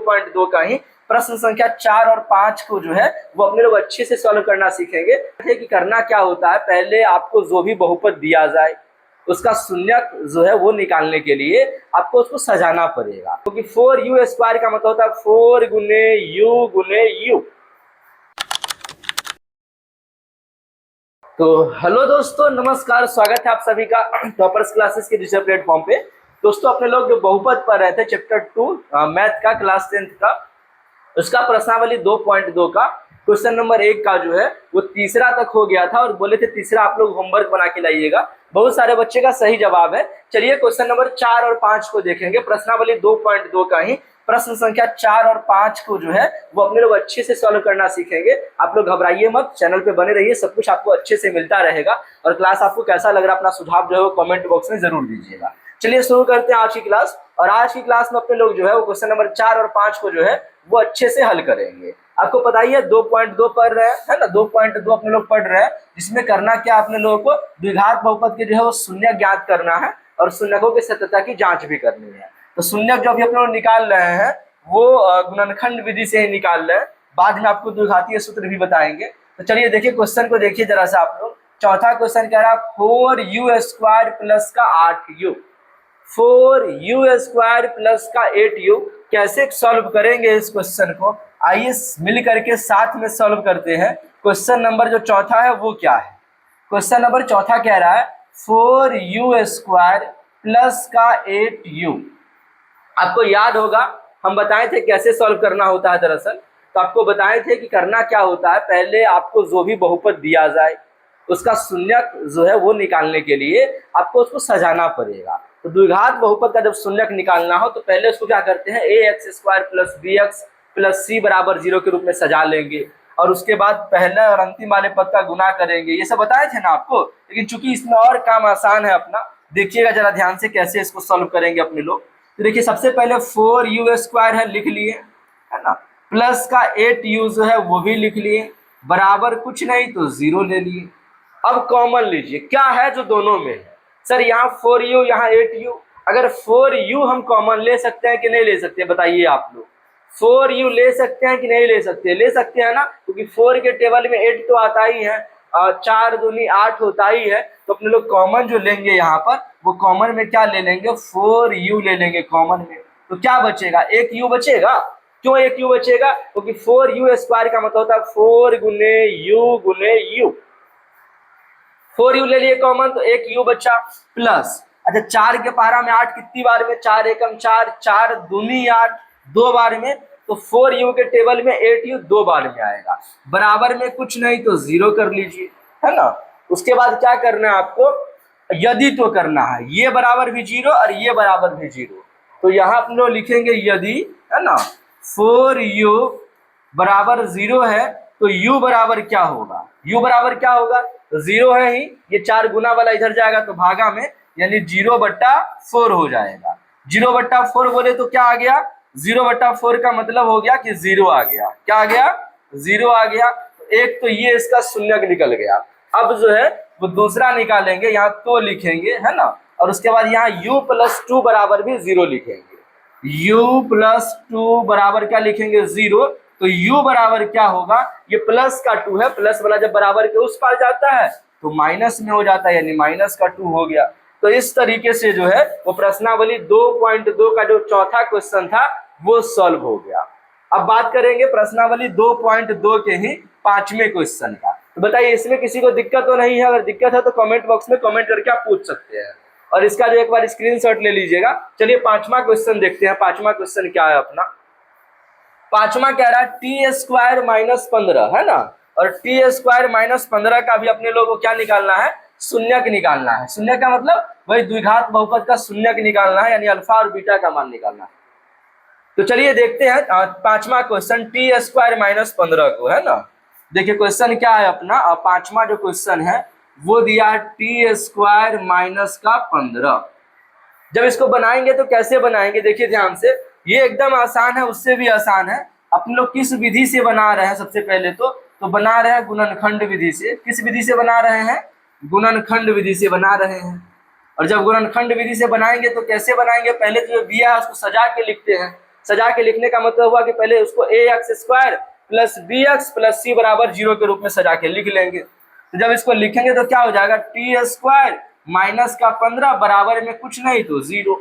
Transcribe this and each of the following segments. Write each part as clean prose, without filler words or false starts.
2.2 का ही प्रश्न संख्या 4 और 5 को जो है वो अपने लोग अच्छे से सॉल्व करना सीखेंगे कि करना क्या होता है। पहले आपको जो भी बहुपद दिया जाए उसका शून्यक जो है वो निकालने के लिए आपको उसको सजाना पड़ेगा, क्योंकि 4u स्क्वायर का मतलब होता है 4 गुने u गुने u। तो हेलो दोस्तों, नमस्कार, स्वागत है आप सभी का टॉपर्स क्लासेस के डिजिटल प्लेटफॉर्म पे। दोस्तों, अपने लोग जो बहुपद पढ़ रहे थे चैप्टर 2 मैथ का क्लास 10th का, उसका प्रश्नावली 2.2 का क्वेश्चन नंबर 1 का जो है वो तीसरा तक हो गया था और बोले थे तीसरा आप लोग होमवर्क बना के लाइएगा। बहुत सारे बच्चे का सही जवाब है। चलिए क्वेश्चन नंबर 4 और 5 को देखेंगे। प्रश्नावली 2.2 का ही प्रश्न संख्या 4 और 5 को जो है वो अपने लोग अच्छे से सॉल्व करना सीखेंगे। आप लोग घबराइए मत, चैनल पे बने रहिए, सब कुछ आपको अच्छे से मिलता रहेगा। और क्लास आपको कैसा लग रहा है अपना सुझाव जो है वो कमेंट बॉक्स में जरूर दीजिएगा। चलिए शुरू करते हैं आज की क्लास। और आज की क्लास में अपने लोग जो है वो क्वेश्चन नंबर 4 और 5 को जो है वो अच्छे से हल करेंगे। आपको पता ही है 2.2 पढ़ रहे हैं, है ना, 2.2 अपने लोग पढ़ रहे हैं, जिसमें करना क्या अपने लोगों को द्विघात बहुपद के जो है वो शून्य ज्ञात करना है और शून्यकों की सत्यता की जांच भी करनी है। तो शून्यक जो अभी अपने लोग निकाल रहे हैं वो गुणनखंड विधि से ही निकाल रहे हैं, बाद में आपको द्विघातीय सूत्र भी बताएंगे। तो चलिए देखिए क्वेश्चन को देखिए जरा सा आप लोग। चौथा क्वेश्चन कह रहा है 4u स्क्वायर प्लस का 8u, 4u स्क्वायर प्लस का 8u। कैसे सॉल्व करेंगे इस क्वेश्चन को, आइए मिल करके साथ में सॉल्व करते हैं। क्वेश्चन नंबर जो चौथा है वो क्या है? क्वेश्चन नंबर चौथा कह रहा है 4u स्क्वायर प्लस का 8u। आपको याद होगा हम बताए थे कैसे सॉल्व करना होता है। दरअसल तो आपको बताए थे कि करना क्या होता है, पहले आपको जो भी बहुपद दिया जाए उसका शून्यक जो है वो निकालने के लिए आपको उसको सजाना पड़ेगा। तो द्विघात बहुपद का जब शून्यक निकालना हो तो पहले उसको क्या करते हैं, ax square plus bx plus c बराबर 0 के रूप में सजा लेंगे और उसके बाद पहले और अंतिम वाले पद का गुना करेंगे। ये सब बताए थे ना आपको, लेकिन चूंकि इसमें और काम आसान है अपना, देखिएगा जरा ध्यान से कैसे इसको सॉल्व करेंगे अपने लोग। तो देखिए सबसे पहले 4u स्क्वायर है, लिख लिए, है ना, प्लस का 8u जो है वो भी लिख लिए, बराबर कुछ नहीं तो 0 ले लिए। अब कॉमन लीजिए, क्या है जो दोनों में है। सर यहाँ 4u यहाँ 8u, अगर 4u हम कॉमन ले सकते हैं कि नहीं ले सकते, बताइए आप लोग। 4u ले सकते हैं कि नहीं ले सकते? ले सकते हैं ना, क्योंकि 4 के टेबल में 8 तो आता ही है और 4 दूनी 8 होता ही है। तो अपने लोग कॉमन जो लेंगे यहाँ पर वो कॉमन में क्या ले लेंगे, 4u ले लेंगे कॉमन में। तो क्या बचेगा, 1u बचेगा। क्यों 1u बचेगा? क्योंकि 4u स्क्वायर का मतलब होता है 4 गुने u। 4u ले लिए कॉमन तो 1u बचा, प्लस अच्छा 4 के पारा में 8 कितनी बार में, 4 एकम 4, 4 दूनी 8 2 बार में, तो 4u के टेबल में 8u 2 बार में आएगा, बराबर में कुछ नहीं तो 0 कर लीजिए, है ना। उसके बाद क्या करना है आपको, यदि तो करना है, ये बराबर भी 0 और ये बराबर भी 0। तो यहाँ हम लोग लिखेंगे यदि, है ना, 4u बराबर 0 है तो u बराबर क्या होगा, u बराबर क्या होगा, 0 है ही, ये 4 गुना वाला इधर जाएगा तो भागा में, यानी 0/4 हो जाएगा। 0/4 बोले तो क्या आ गया, 0/4 का मतलब हो गया कि 0 आ गया। क्या आ गया, 0 आ गया। तो एक तो ये इसका शून्यक निकल गया। अब जो है वो दूसरा निकालेंगे, यहाँ तो लिखेंगे, है ना, और उसके बाद यहाँ u+2 बराबर भी 0 लिखेंगे। u+2 बराबर क्या लिखेंगे, 0। तो u बराबर क्या होगा, ये प्लस का 2 है, प्लस वाला जब बराबर के उस पार जाता है तो माइनस में हो जाता है, यानी माइनस का 2 हो गया। तो इस तरीके से जो है वो प्रश्नावली 2.2 का जो चौथा क्वेश्चन था वो सॉल्व हो गया। अब बात करेंगे प्रश्नावली 2.2 के ही 5वें क्वेश्चन का। तो बताइए इसमें किसी को दिक्कत तो नहीं है? अगर दिक्कत है तो कमेंट बॉक्स में कमेंट करके आप पूछ सकते हैं और इसका जो एक बार स्क्रीनशॉट ले लीजिएगा। चलिए 5वां क्वेश्चन देखते हैं। 5वां क्वेश्चन क्या है अपना, 5वां कह रहा है टी स्क्वायर -15, है ना, और टी स्क्वायर -15 का भी अपने लोगों को क्या निकालना है, शून्यक निकालना है। शून्यक का मतलब वही द्विघात बहुपद का शून्यक निकालना है, यानी अल्फा और बीटा का मान निकालना है। तो चलिए देखते हैं 5वां क्वेश्चन टी स्क्वायर -15 को, है ना। देखिए क्वेश्चन क्या है अपना, 5वां जो क्वेश्चन है वो दिया टी स्क्वायर -15। जब इसको बनाएंगे तो कैसे बनाएंगे, देखिए ध्यान से, ये एकदम आसान है, उससे भी आसान है। अपन लोग किस विधि से बना रहे हैं, सबसे पहले तो बना रहे हैं गुणनखंड विधि से। किस विधि से बना रहे हैं, गुणनखंड विधि से बना रहे हैं। और जब गुणनखंड विधि से बनाएंगे तो कैसे बनाएंगे, पहले तो जो दिया है उसको सजा के लिखते हैं। सजा के लिखने का मतलब हुआ कि पहले उसको a x square plus b x plus c बराबर 0 के रूप में सजा के लिख लेंगे। तो जब इसको लिखेंगे तो क्या हो जाएगा, टी स्क्वायर माइनस का 15 बराबर में कुछ नहीं तो 0।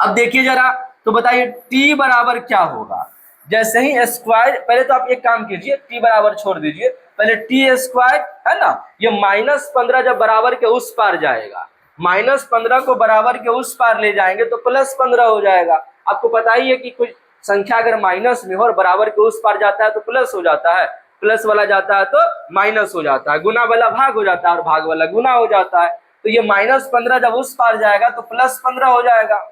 अब देखिए जरा, तो बताइए टी बराबर क्या होगा। जैसे ही स्क्वायर, पहले तो आप एक काम कीजिए, टी बराबर छोड़ दीजिए, पहले टी स्क्वायर है ना, ये -15 जब बराबर के उस पार जाएगा, -15 को बराबर के उस पार ले जाएंगे तो +15 हो जाएगा। आपको पता ही है कि कुछ संख्या अगर माइनस में हो और बराबर के उस पार जाता है तो प्लस हो जाता है, प्लस वाला जाता है तो माइनस हो जाता है, गुना वाला भाग हो जाता है और भाग वाला गुना हो जाता है। तो ये -15 जब उस पार जाएगा तो +15 हो जाएगा।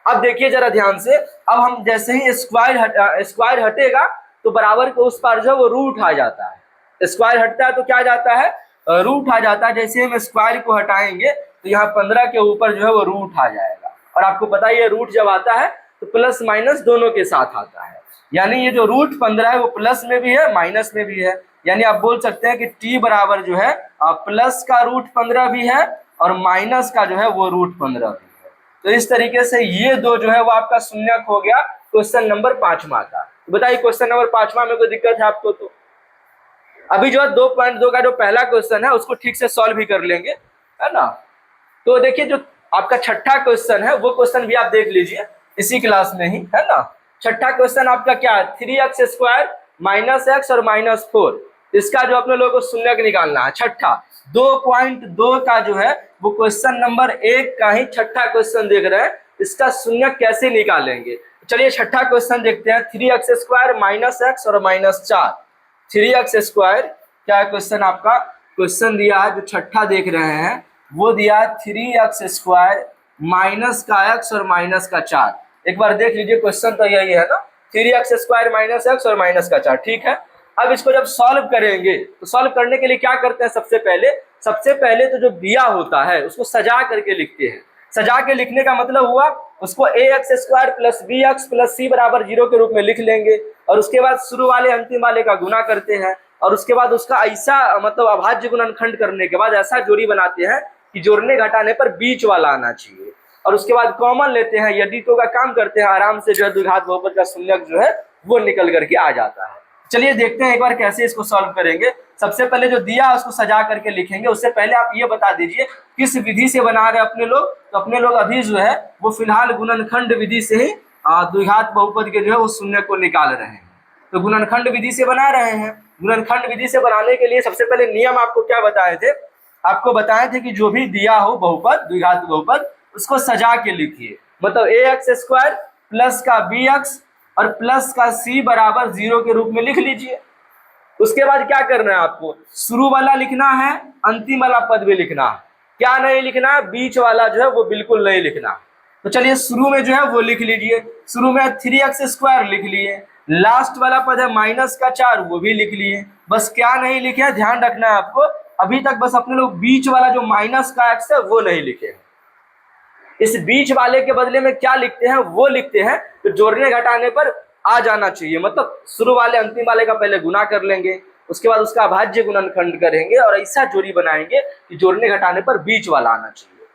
अब देखिए जरा ध्यान से, अब हम जैसे ही स्क्वायर हटेगा तो बराबर के उस पार जो है वो रूट आ जाता है। स्क्वायर हटता है तो क्या जाता है, रूट आ जाता है। जैसे हम स्क्वायर को हटाएंगे तो यहाँ 15 के ऊपर जो है वो रूट आ जाएगा। और आपको पता है ये रूट जब आता है तो प्लस माइनस दोनों के साथ आता है, यानी ये जो रूट 15 है वो प्लस में भी है माइनस में भी है। यानी आप बोल सकते हैं कि टी बराबर जो है प्लस का रूट 15 भी है और माइनस का जो है वो रूट 15 भी है। तो इस तरीके से ये दो जो है वो आपका शून्यक हो गया क्वेश्चन नंबर 5वां का। तो बताइए क्वेश्चन नंबर 5वां में कोई दिक्कत है आपको? तो अभी जो है 2.2 का जो पहला क्वेश्चन है उसको ठीक से सॉल्व भी कर लेंगे, है ना। तो देखिए जो आपका छठा क्वेश्चन है वो क्वेश्चन भी आप देख लीजिए इसी क्लास में ही, है ना। छठा क्वेश्चन आपका क्या है, 3x स्क्वायर माइनस एक्स और -4, इसका जो अपने लोगों को शून्यक निकालना है। छठा 2.2 का जो है वो क्वेश्चन नंबर 1 का ही छठा क्वेश्चन देख रहे हैं, इसका शून्यक कैसे निकालेंगे। चलिए छठा क्वेश्चन देखते हैं, 3x स्क्वायर माइनस एक्स और -4। 3x स्क्वायर क्या क्वेश्चन आपका, क्वेश्चन दिया है जो छठा देख रहे हैं वो दिया 3x स्क्वायर माइनस का x और माइनस का 4। एक बार देख लीजिए क्वेश्चन तो यही है ना, 3x स्क्वायर माइनस एक्स और माइनस का 4, ठीक है। अब इसको जब सॉल्व करेंगे तो सॉल्व करने के लिए क्या करते हैं, सबसे पहले तो जो दिया होता है उसको सजा करके लिखते हैं। सजा के लिखने का मतलब हुआ उसको ax square plus b x plus c बराबर 0 के रूप में लिख लेंगे और उसके बाद शुरू वाले अंतिम वाले का गुना करते हैं और उसके बाद उसका ऐसा मतलब अभाज्य गुणनखंड करने के बाद ऐसा जोड़ी बनाते हैं कि जोड़ने घटाने पर बीच वाला आना चाहिए और उसके बाद कॉमन लेते हैं, एडिटो का काम करते हैं, आराम से जो है द्विघात बहुपद का शून्यक जो है वो निकल करके आ जाता है। चलिए देखते हैं एक बार कैसे इसको सॉल्व करेंगे। सबसे पहले जो दिया है उसको सजा करके लिखेंगे। उससे पहले आप ये बता दीजिए किस विधि से बना रहे अपने लोग। तो अपने लोग अभी जो है वो फिलहाल गुणनखंड विधि से ही द्विघात बहुपद के जो है वो शून्य को निकाल रहे हैं। तो गुणनखंड विधि से बना रहे हैं। गुणनखंड विधि से बनाने के लिए सबसे पहले नियम आपको क्या बताए थे, आपको बताए थे कि जो भी दिया हो बहुपद द्विघात बहुपद उसको सजा के लिखिए। मतलब ax स्क्वायर प्लस का bx और प्लस का c बराबर 0 के रूप में लिख लीजिए। उसके बाद क्या करना है आपको, शुरू वाला लिखना है, अंतिम वाला पद भी लिखना है। क्या नहीं लिखना है, बीच वाला जो है वो बिल्कुल नहीं लिखना। तो चलिए शुरू में जो है वो लिख लीजिए। शुरू में 3x स्क्वायर लिख लिए, लास्ट वाला पद है माइनस का 4 वो भी लिख लिए। बस क्या नहीं लिखे, ध्यान रखना है आपको, अभी तक बस अपने लोग बीच वाला जो माइनस का x है वो नहीं लिखे। इस बीच वाले के बदले में क्या लिखते हैं, वो लिखते हैं तो जोड़ने घटाने पर आ जाना चाहिए। मतलब शुरू वाले अंतिम वाले का पहले गुना कर लेंगे, उसके बाद उसका अभाज्य गुणनखंड करेंगे और ऐसा जोड़ी बनाएंगे कि जोड़ने घटाने पर बीच वाला आना चाहिए।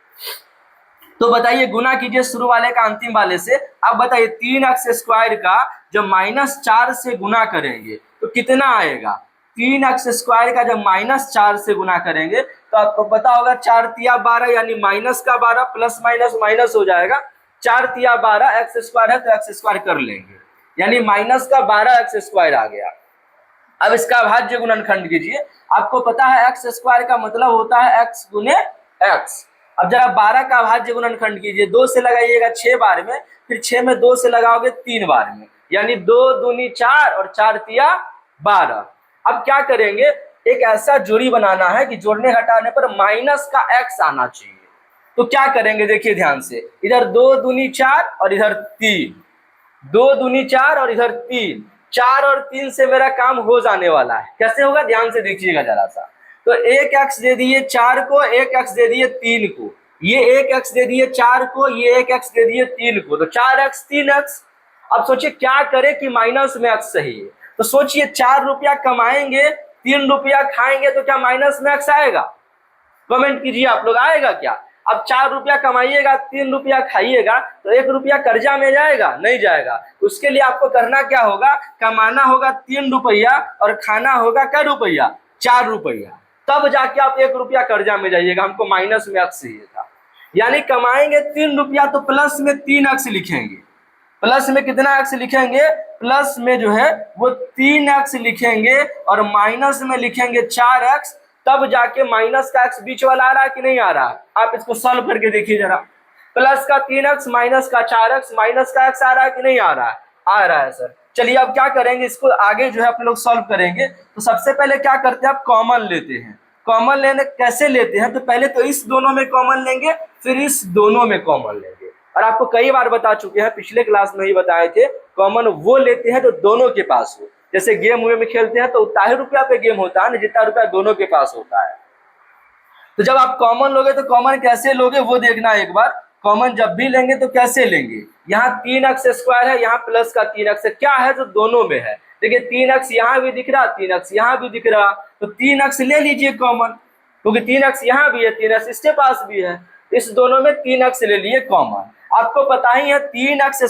तो बताइए गुना कीजिए शुरू वाले का अंतिम वाले से। अब बताइए 3x स्क्वायर का जब -4 से गुना करेंगे तो कितना आएगा। 3x स्क्वायर का जब -4 से गुना करेंगे तो आपको पता होगा 4 तिया 12 यानी माइनस का 12 प्लस माइनस माइनस हो जाएगा। 4 तिया 12 एक्स स्क्वायर है तो एक्स स्क्वायर कर लेंगे, यानी माइनस का 12 एक्स स्क्वायर आ गया। अब इसका अभाज्य गुणनखंड कीजिए। आपको पता है एक्स स्क्वायर का मतलब होता है x गुने x। अब जरा 12 का अभाज्य गुणनखंड कीजिए, 2 से लगाइएगा 6 बार में, फिर 6 में 2 से लगाओगे 3 बार में, यानी 2 दूनी 4 और 4 तिया 12। अब क्या करेंगे, एक ऐसा जोड़ी बनाना है कि जोड़ने घटाने पर माइनस का x आना चाहिए। तो क्या करेंगे देखिए ध्यान से, इधर 2 दूनी 4 और इधर 3, 2 दूनी 4 और इधर 3, 4 और 3 से मेरा काम हो जाने वाला है। कैसे होगा ध्यान से देखिएगा जरा सा। तो एक x दे दिए 4 को, एक x दे दिए 3 को, ये एक x दे दिए 4 को, ये एक x दे दिए 3 को, तो 4x 3x। अब सोचिए क्या करे कि माइनस में x सही है। तो सोचिए 4 रुपया कमाएंगे, 3 रुपया खाएंगे, तो क्या माइनस में x आएगा? कमेंट कीजिए आप लोग, आएगा क्या? अब 4 रुपया कमाइएगा, 3 रुपया खाइएगा, तो 1 रुपया कर्जा में जाएगा? नहीं जाएगा। उसके लिए आपको करना क्या होगा, कमाना होगा 3 रुपया और खाना होगा क्या रुपया, 4 रुपया, तब जाके आप 1 रुपया कर्जा में जाइएगा। हमको माइनस में अक्स चाहिए था, यानी कमाएंगे 3 रुपया तो प्लस में 3 अक्स लिखेंगे। प्लस में कितना अक्स लिखेंगे, प्लस में जो है वो 3 अक्स लिखेंगे और माइनस में लिखेंगे 4 अक्स, तब जाके माइनस का अक्स बीच वाला आ रहा है कि नहीं आ रहा है। आप इसको सॉल्व करके देखिए जरा, प्लस का 3 अक्स माइनस का 4 अक्स, माइनस का अक्स आ रहा है कि नहीं आ रहा है, आ रहा है सर। चलिए अब क्या करेंगे, इसको आगे जो है अपने लोग सॉल्व करेंगे। तो सबसे पहले क्या करते हैं, आप कॉमन लेते हैं। कॉमन लेने कैसे लेते हैं, तो पहले तो इस दोनों में कॉमन लेंगे, फिर इस दोनों में कॉमन लेंगे। और आपको कई बार बता चुके हैं, पिछले क्लास में ही बताए थे, कॉमन वो लेते हैं जो दोनों के पास हो। जैसे गेम में खेलते हैं तो उतना ही रुपया पे गेम होता है ना जितना रुपया दोनों के पास होता है। तो जब आप कॉमन लोगे तो कॉमन कैसे लोगे वो देखना एक बार। कॉमन जब भी लेंगे तो कैसे लेंगे, यहाँ 3 अक्स स्क्वायर है, यहाँ प्लस का 3 अक्स है, क्या है जो दोनों में है। देखिए 3 अक्स यहाँ भी दिख रहा, 3 अक्स यहाँ भी दिख रहा, तो 3 अक्स ले लीजिए कॉमन, क्योंकि 3 अक्स यहाँ भी है, 3 अक्स इसके पास भी है, इस दोनों में 3 अक्स ले लिए कॉमन। आपको पता ही है 3 अक्स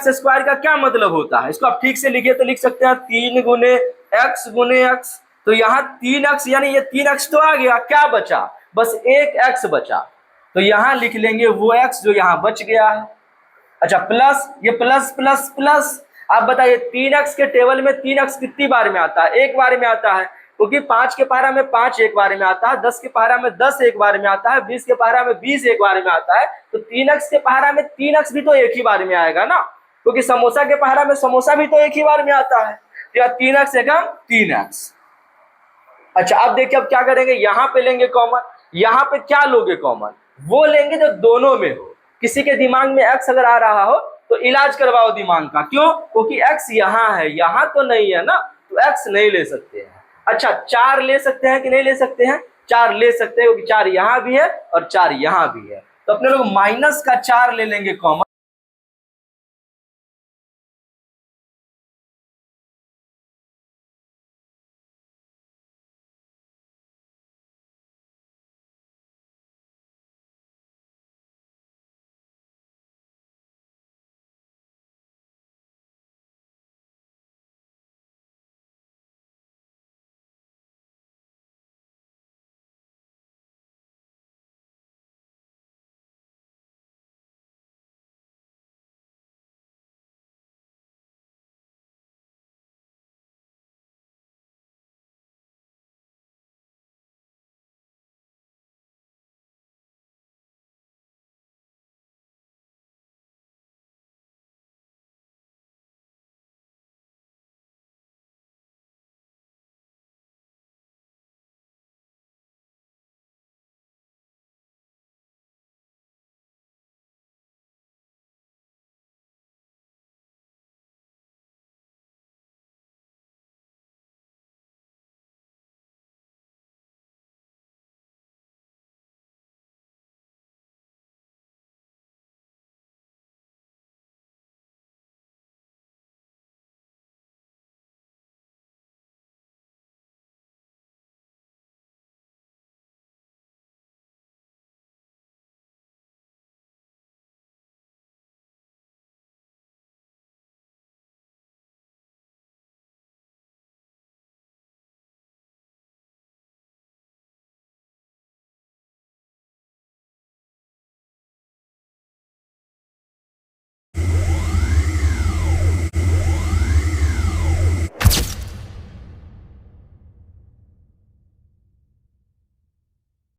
स्क्वायर का क्या मतलब होता है। इसको आप ठीक से लिखिए तो लिख सकते हैं 3 गुने एक्स। तो यहाँ 3 अक्स यानी ये 3 अक्स तो आ गया, क्या बचा, बस 1 एक्स बचा, तो यहाँ लिख लेंगे वो एक्स जो यहाँ बच गया है। अच्छा प्लस, ये प्लस प्लस प्लस, आप बताइए 3 अक्स के टेबल में 3 अक्स कितनी बार में आता है, एक बार में आता है, क्योंकि 5 के पारा में 5 एक बार में आता है, 10 के पारा में 10 एक बार में आता है, 20 के पारा में 20 एक बार में आता है। तो 3 अक्स के पारा में 3 अक्स भी तो एक ही बार में आएगा ना, क्योंकि समोसा के पारा में समोसा भी तो एक ही बार में आता है। तो 3 अक्स एकम 3 अक्स। अच्छा अब देखिए अब क्या करेंगे, यहाँ पे लेंगे कॉमन, यहाँ पे क्या लोगे कॉमन, वो लेंगे जो दोनों में हो। किसी के दिमाग में एक्स अगर आ रहा हो तो इलाज करवाओ दिमाग का, क्यों, क्योंकि एक्स यहाँ है, यहाँ तो नहीं है ना, तो एक्स नहीं ले सकते हैं। अच्छा 4 ले सकते हैं कि नहीं ले सकते हैं, 4 ले सकते हैं, क्योंकि 4 यहाँ भी है और 4 यहाँ भी है, तो अपने लोग माइनस का 4 ले लेंगे कॉमन।